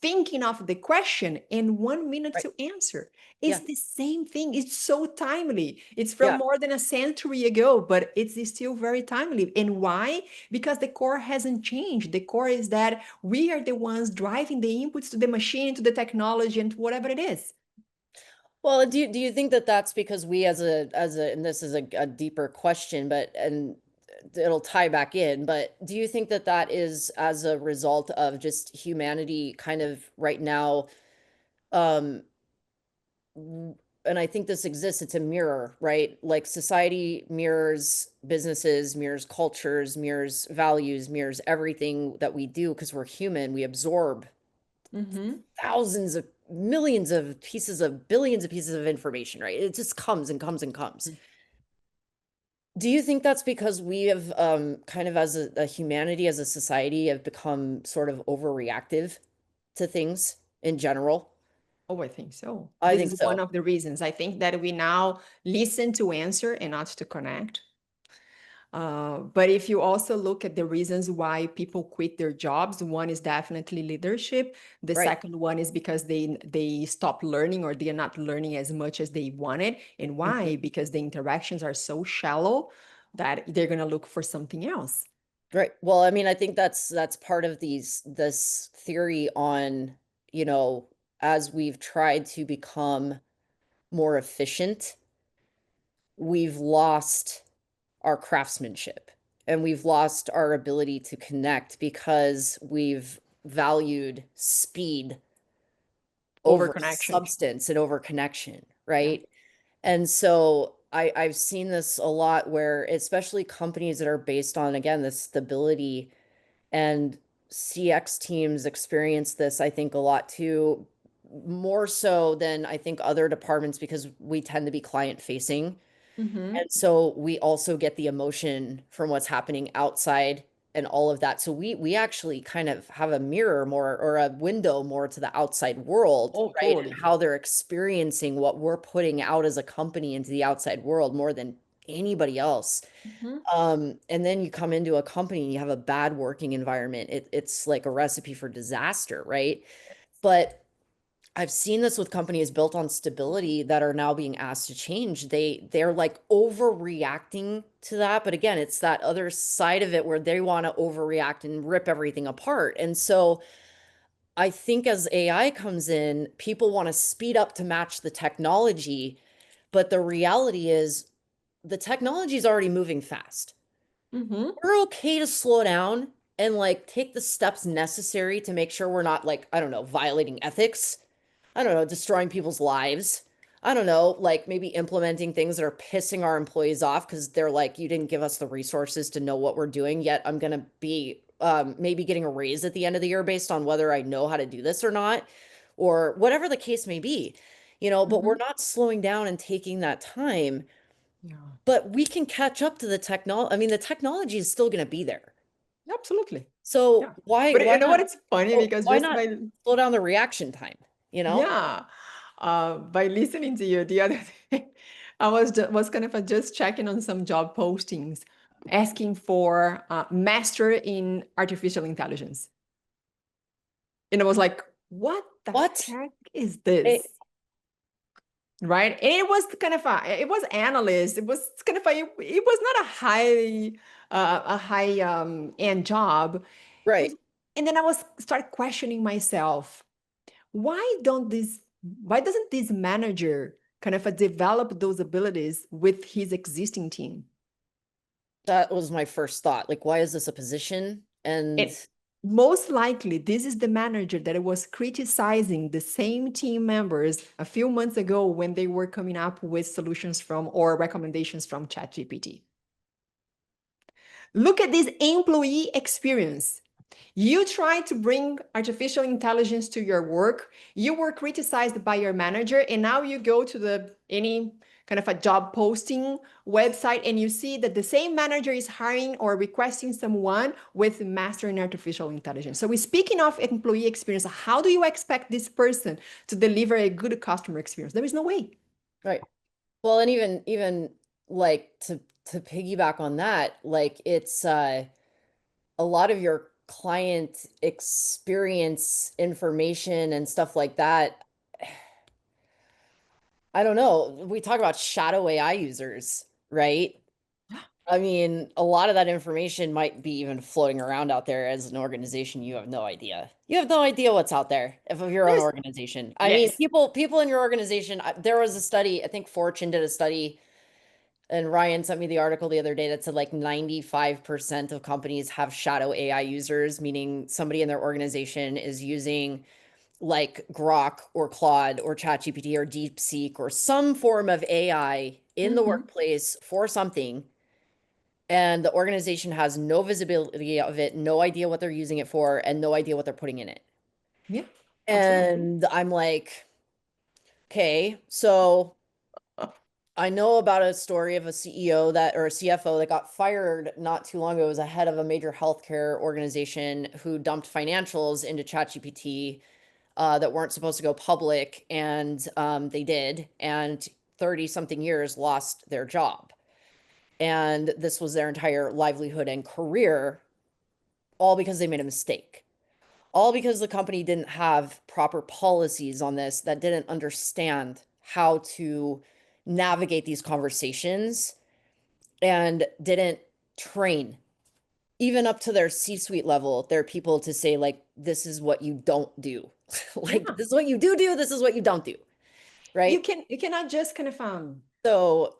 thinking of the question and 1 minute Right. to answer. It's Yeah. the same thing. It's so timely. It's from Yeah. more than a century ago, but it's still very timely. And why? Because the core hasn't changed. The core is that we are the ones driving the inputs to the machine, to the technology, and to whatever it is. Well, do you think that that's because we as a and this is a deeper question, but and it'll tie back in, but do you think that that is as a result of just humanity kind of right now Um, and I think this exists, it's a mirror, right? Like society mirrors businesses, mirrors cultures, mirrors values, mirrors everything that we do because we're human. We absorb Mm-hmm. thousands of millions of pieces of billions of pieces of information, right? It just comes and comes and comes. Do you think that's because we have kind of as a humanity, as a society, have become sort of overreactive to things in general? Oh, I think so. I This think is one so. of the reasons. I think that we now listen to answer and not to connect. But if you also look at the reasons why people quit their jobs, one is definitely leadership. The Right. second one is because they stop learning or they are not learning as much as they wanted. And Mhm. why? Because the interactions are so shallow that they're gonna look for something else. Right. Well, I mean, I think that's part of this theory on, you know, as we've tried to become more efficient, we've lost our craftsmanship and we've lost our ability to connect because we've valued speed over Overconnection. substance and over connection, Yeah. right? And so I've seen this a lot where, especially companies that are based on, again, the stability, and CX teams experience this, I think, a lot too, more so than I think other departments because we tend to be client facing. Mm-hmm. And so we also get the emotion from what's happening outside and all of that. So we actually kind of have a mirror more or a window more to the outside world, Oh, right? And totally. how they're experiencing what we're putting out as a company into the outside world more than anybody else. Mm-hmm. And then you come into a company and you have a bad working environment. It's like a recipe for disaster, right? But I've seen this with companies built on stability that are now being asked to change. They're like overreacting to that. But again, it's that other side of it where they want to overreact and rip everything apart. And so I think as AI comes in, people want to speed up to match the technology. But the reality is the technology is already moving fast. Mm-hmm. We're okay to slow down and like take the steps necessary to make sure we're not like, I don't know, violating ethics. I don't know, destroying people's lives. I don't know, like maybe implementing things that are pissing our employees off because they're like, you didn't give us the resources to know what we're doing, yet I'm going to be maybe getting a raise at the end of the year based on whether I know how to do this or not, or whatever the case may be, you know, but we're Mm-hmm. not slowing down and taking that time. Yeah. But we can catch up to the technology. I mean, the technology is still going to be there. Absolutely. So Yeah. But why you know what? not It's funny oh, because why just not by slow down the reaction time, you know? yeah, by listening to you the other day, was kind of just checking on some job postings, asking for master in artificial intelligence, and I was like, "What the What? heck is It, this?" Right? And it was kind of it was analyst. It was kind of it was not a high end job. It was, right. and then I was start questioning myself. Why doesn't this manager kind of develop those abilities with his existing team? That was my first thought. Like, why is this a position? And And most likely this is the manager that was criticizing the same team members a few months ago when they were coming up with solutions from or recommendations from ChatGPT. Look at this employee experience. You try to bring artificial intelligence to your work, you were criticized by your manager, and now you go to the any kind of a job posting website and you see that the same manager is hiring or requesting someone with master in artificial intelligence. So we're speaking of employee experience. How do you expect this person to deliver a good customer experience? There is no way. right. Well, and even like to piggyback on that, like it's a lot of your client experience information and stuff like that. I don't know. We talk about shadow AI users, right? I mean, a lot of that information might be even floating around out there as an organization. You have no idea. You have no idea what's out there if of your own There's organization. I mean, yes. people in your organization, there was a study, I think Fortune did a study, and Ryan sent me the article the other day that said like 95% of companies have shadow AI users, meaning somebody in their organization is using like Grok or Claude or ChatGPT or DeepSeek or some form of AI in the workplace for something, and the organization has no visibility of it, no idea what they're using it for, and no idea what they're putting in it. Yeah, absolutely. And I'm like, okay, so I know about a story of a CEO that or a CFO that got fired not too long ago. It was a head of a major healthcare organization who dumped financials into ChatGPT that weren't supposed to go public, and they did, and 30 something years lost their job. And this was their entire livelihood and career, all because they made a mistake. All because the company didn't have proper policies on this, that didn't understand how to navigate these conversations, and didn't train even up to their C-suite level, their people to say, like, this is what you don't do. Like, Yeah. this is what you do, this is what you don't do. Right. You cannot just kind of So,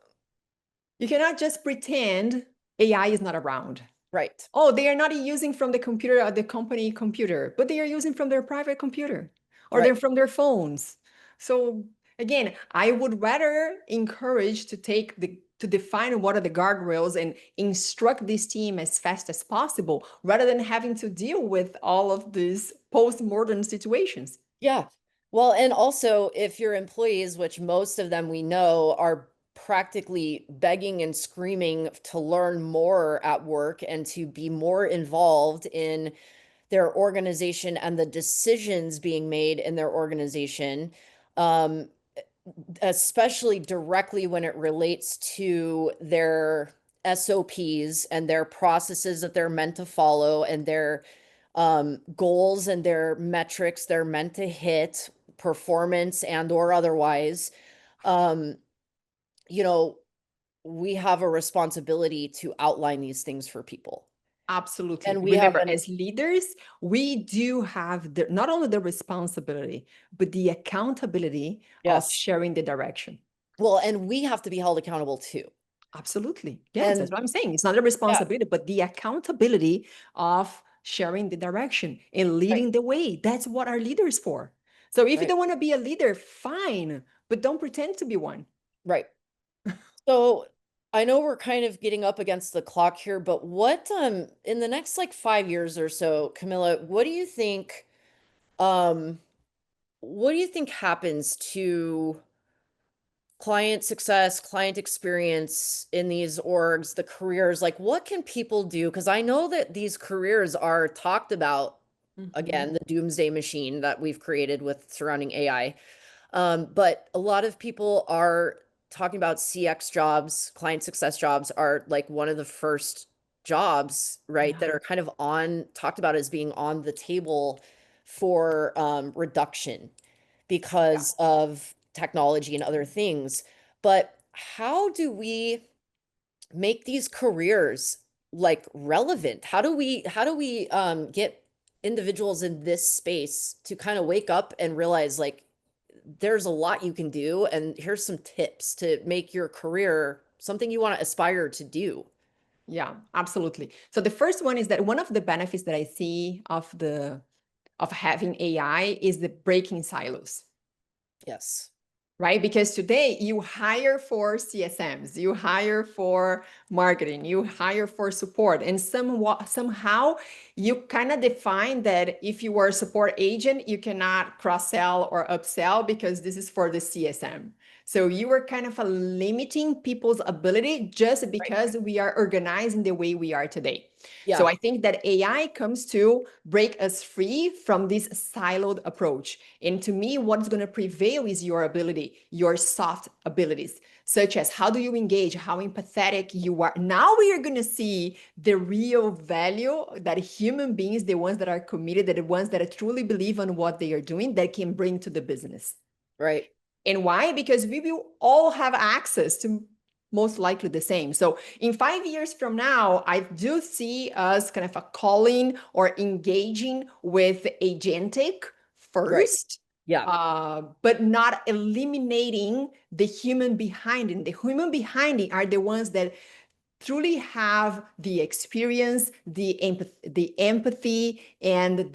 you cannot just pretend AI is not around. right. Oh, they are not using from the computer or the company computer, but they are using from their private computer or Right. they're from their phones. So again, I would rather encourage to define what are the guardrails and instruct this team as fast as possible rather than having to deal with all of these post-mortem situations. Yeah. Well, and also if your employees, which most of them we know are practically begging and screaming to learn more at work and to be more involved in their organization and the decisions being made in their organization, um, especially directly when it relates to their SOPs and their processes that they're meant to follow, and their goals and their metrics they're meant to hit, performance and or otherwise. um, you know, we have a responsibility to outline these things for people. Absolutely. And we have Remember, an as leaders, we do have not only the responsibility, but the accountability of yes. sharing the direction. Well, and we have to be held accountable too. Absolutely. Yes, that's And what I'm saying. It's not a yeah, responsibility, but the accountability of sharing the direction and right, leading the way. That's what our leaders for. So if you right, don't want to be a leader, fine, but don't pretend to be one. right. So I know we're kind of getting up against the clock here, but what in the next like 5 years or so, Camilla, um what do you think happens to client success, client experience in these orgs, the careers? Like, what can people do? Because I know that these careers are talked about, Mhm. again, the doomsday machine that we've created with surrounding AI. But a lot of people are talking about CX jobs, client success jobs are like one of the first jobs, right, Yeah, that are kind of talked about as being on the table for reduction yeah, because of technology and other things. But how do we make these careers like relevant? How do we get individuals in this space to kind of wake up and realize, like, there's a lot you can do, and here's some tips to make your career something you want to aspire to do? yeah, absolutely. So the first one is that one of the benefits that I see of having AI is the breaking silos. Yes. Right? Because today you hire for CSMs, you hire for marketing, you hire for support, and somehow you kind of define that if you are a support agent, you cannot cross-sell or upsell because this is for the CSM. So you are kind of limiting people's ability just Right. because we are organizing the way we are today. So Yeah. I think that AI comes to break us free from this siloed approach. And to me, what's going to prevail is your ability, your soft abilities, such as how do you engage, how empathetic you are. Now we are going to see the real value that human beings, the ones that are committed, the ones that truly believe on what they are doing, that can bring to the business. Right. And why? Because we will all have access to most likely the same. So in 5 years from now, I do see us kind of calling or engaging with agentic Right. first, Yeah. but not eliminating the human behind it. The human behind it are the ones that truly have the experience, the empathy, and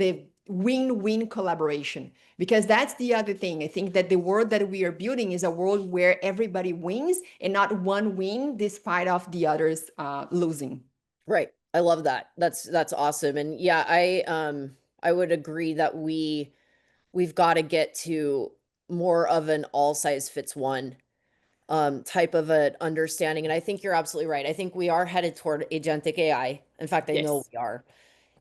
win-win collaboration, because that's the other thing. I think that the world that we are building is a world where everybody wins and not one win despite of the others losing. Right. I love that. That's awesome. And yeah, I would agree that we've got to get to more of an all size fits one type of an understanding. And I think you're absolutely right. I think we are headed toward agentic AI. In fact, I know Yes. we are.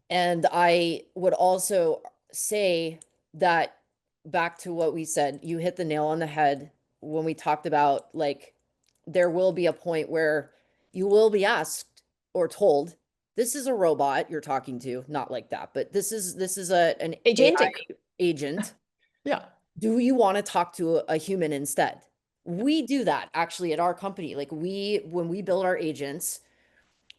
And I would also say that, back to what we said, you hit the nail on the head when we talked about, like, there will be a point where you will be asked or told, this is a robot you're talking to, not like that, but this is an AI Agentic. agent. Yeah. Do you want to talk to a human instead? We do that actually at our company. Like, when we build our agents,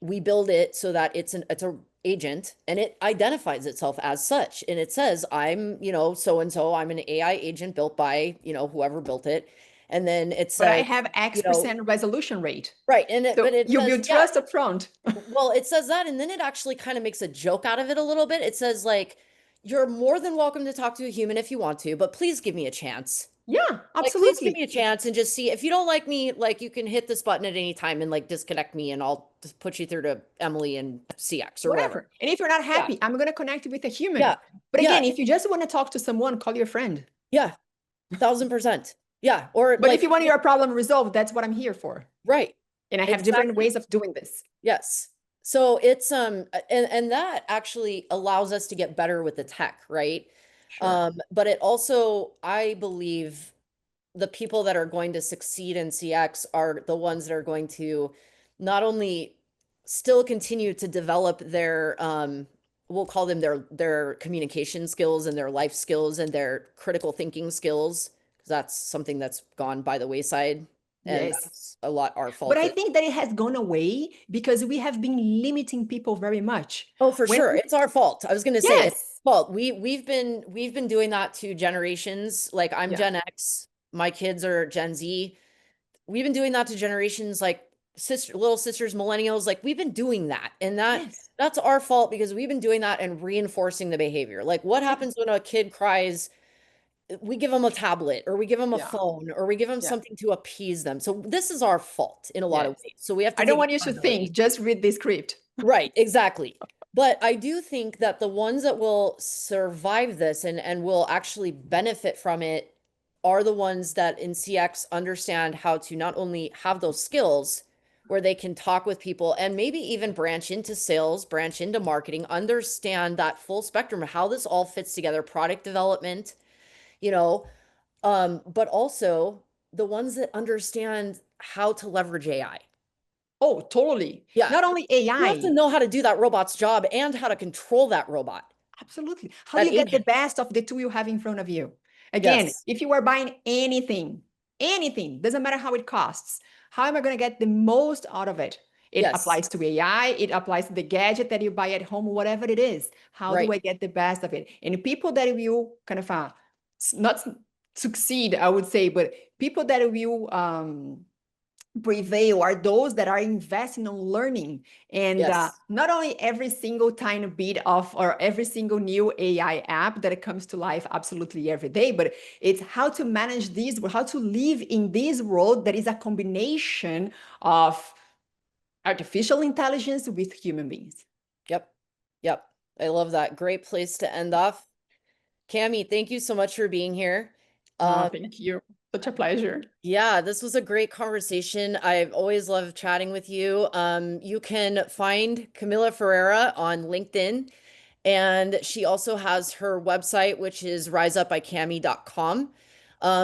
we build it so that it's a agent, and it identifies itself as such, and it says, I'm, so and so, I'm an AI agent built by, whoever built it. And then it But I says, have X% resolution rate. right, and So but it you says, build yeah, trust up front. well, it says that, and then it actually kind of makes a joke out of it a little bit. It says, like, you're more than welcome to talk to a human if you want to, but please give me a chance. Yeah, Like, please give absolutely. me a chance and just see. If you don't like me, like, you can hit this button at any time and, like, disconnect me, and I'll just put you through to Emily and CX or whatever. And if you're not Yeah. happy, I'm going to connect you with a human. Yeah. But Yeah. again, if you just want to talk to someone, call your friend. Yeah. 1,000%. Yeah. Or, But like, if you want your problem resolved, that's what I'm here for. right. And I have different ways of doing this. Yes. So it's and that actually allows us to get better with the tech, right? Sure. But it also, I believe, the people that are going to succeed in CX are the ones that are going to not only still continue to develop their we'll call them their communication skills and their life skills and their critical thinking skills, because that's something that's gone by the wayside, and Yes. that's a lot our But fault. I think that it has gone away because we have been limiting people very much. Oh, for When sure. It's our fault. I was going to say it's Yes. our fault. We've been doing that to generations. Like, I'm Yeah. Gen X, my kids are Gen Z. We've been doing that to generations, like little sisters, millennials. Like, we've been doing that. And Yes. that's our fault, because we've been doing that and reinforcing the behavior. Like, what happens when a kid cries? We give them a tablet, or we give them a Yeah. phone, or we give them Yeah. something to appease them. So this is our fault in a lot of Yes. ways. So we have to I don't take want you to accountability. think, just read the script. Right, exactly. But I do think that the ones that will survive this and will actually benefit from it are the ones that in CX understand how to not only have those skills where they can talk with people and maybe even branch into sales, branch into marketing, understand that full spectrum of how this all fits together, product development, you know, but also the ones that understand how to leverage AI. Oh, totally. Yeah. Not only You have to AI. know how to do that robot's job and how to control that robot, Absolutely. How do that you get the agent. best of the two you have in front of you? Again, Yes. if you are buying anything, doesn't matter how it costs, how am I going to get the most out of it? It Yes. applies to AI, it applies to the gadget that you buy at home, whatever it is. How Right. do I get the best of it? And people that will kind of not succeed, I would say, but people that will prevail are those that are investing on learning, and Yes. not only every single tiny bit of or every single new AI app that comes to life absolutely every day, but it's how to manage this, how to live in this world that is a combination of artificial intelligence with human beings. Yep. Yep. I love that. Great place to end off. Cami, thank you so much for being here. Thank you. Such a pleasure. Yeah, this was a great conversation. I've always loved chatting with you. You can find Camila Ferreira on LinkedIn, and she also has her website, which is riseupbycami.com.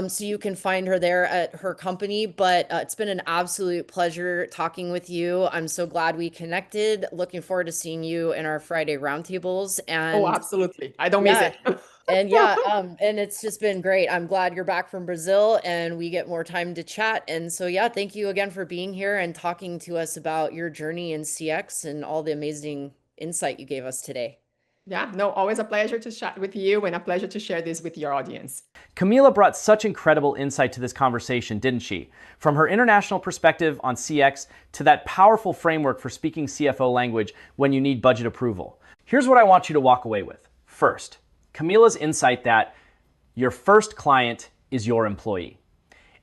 So you can find her there at her company. But it's been an absolute pleasure talking with you. I'm so glad we connected. Looking forward to seeing you in our Friday roundtables. Oh, And absolutely. I don't miss yeah, it. and it's just been great. I'm glad you're back from Brazil and we get more time to chat. And so, yeah, thank you again for being here and talking to us about your journey in CX and all the amazing insight you gave us today. Yeah, no, always a pleasure to chat with you and a pleasure to share this with your audience. Camila brought such incredible insight to this conversation, didn't she? From her international perspective on CX to that powerful framework for speaking CFO language when you need budget approval. Here's what I want you to walk away with. First, Camila's insight that your first client is your employee.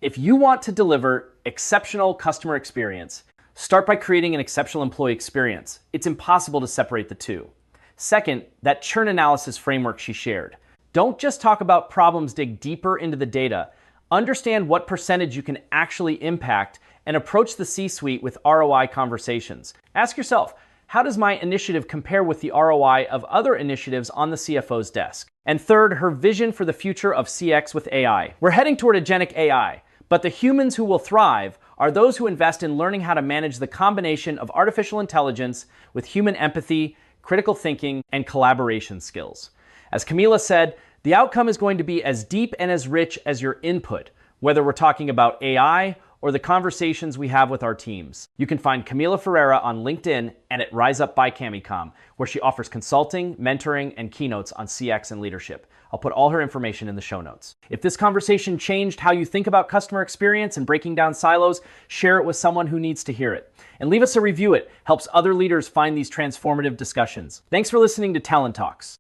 If you want to deliver exceptional customer experience, start by creating an exceptional employee experience. It's impossible to separate the two. Second, that churn analysis framework she shared. Don't just talk about problems, dig deeper into the data. Understand what percentage you can actually impact and approach the C-suite with ROI conversations. Ask yourself, how does my initiative compare with the ROI of other initiatives on the CFO's desk? And third, her vision for the future of CX with AI. We're heading toward agentic AI, but the humans who will thrive are those who invest in learning how to manage the combination of artificial intelligence with human empathy, critical thinking, and collaboration skills. As Camila said, the outcome is going to be as deep and as rich as your input, whether we're talking about AI or the conversations we have with our teams. You can find Camila Ferreira on LinkedIn and at Rise Up by Camicom, where she offers consulting, mentoring, and keynotes on CX and leadership. I'll put all her information in the show notes. If this conversation changed how you think about customer experience and breaking down silos, share it with someone who needs to hear it. And leave us a review. It helps other leaders find these transformative discussions. Thanks for listening to Talent Talks.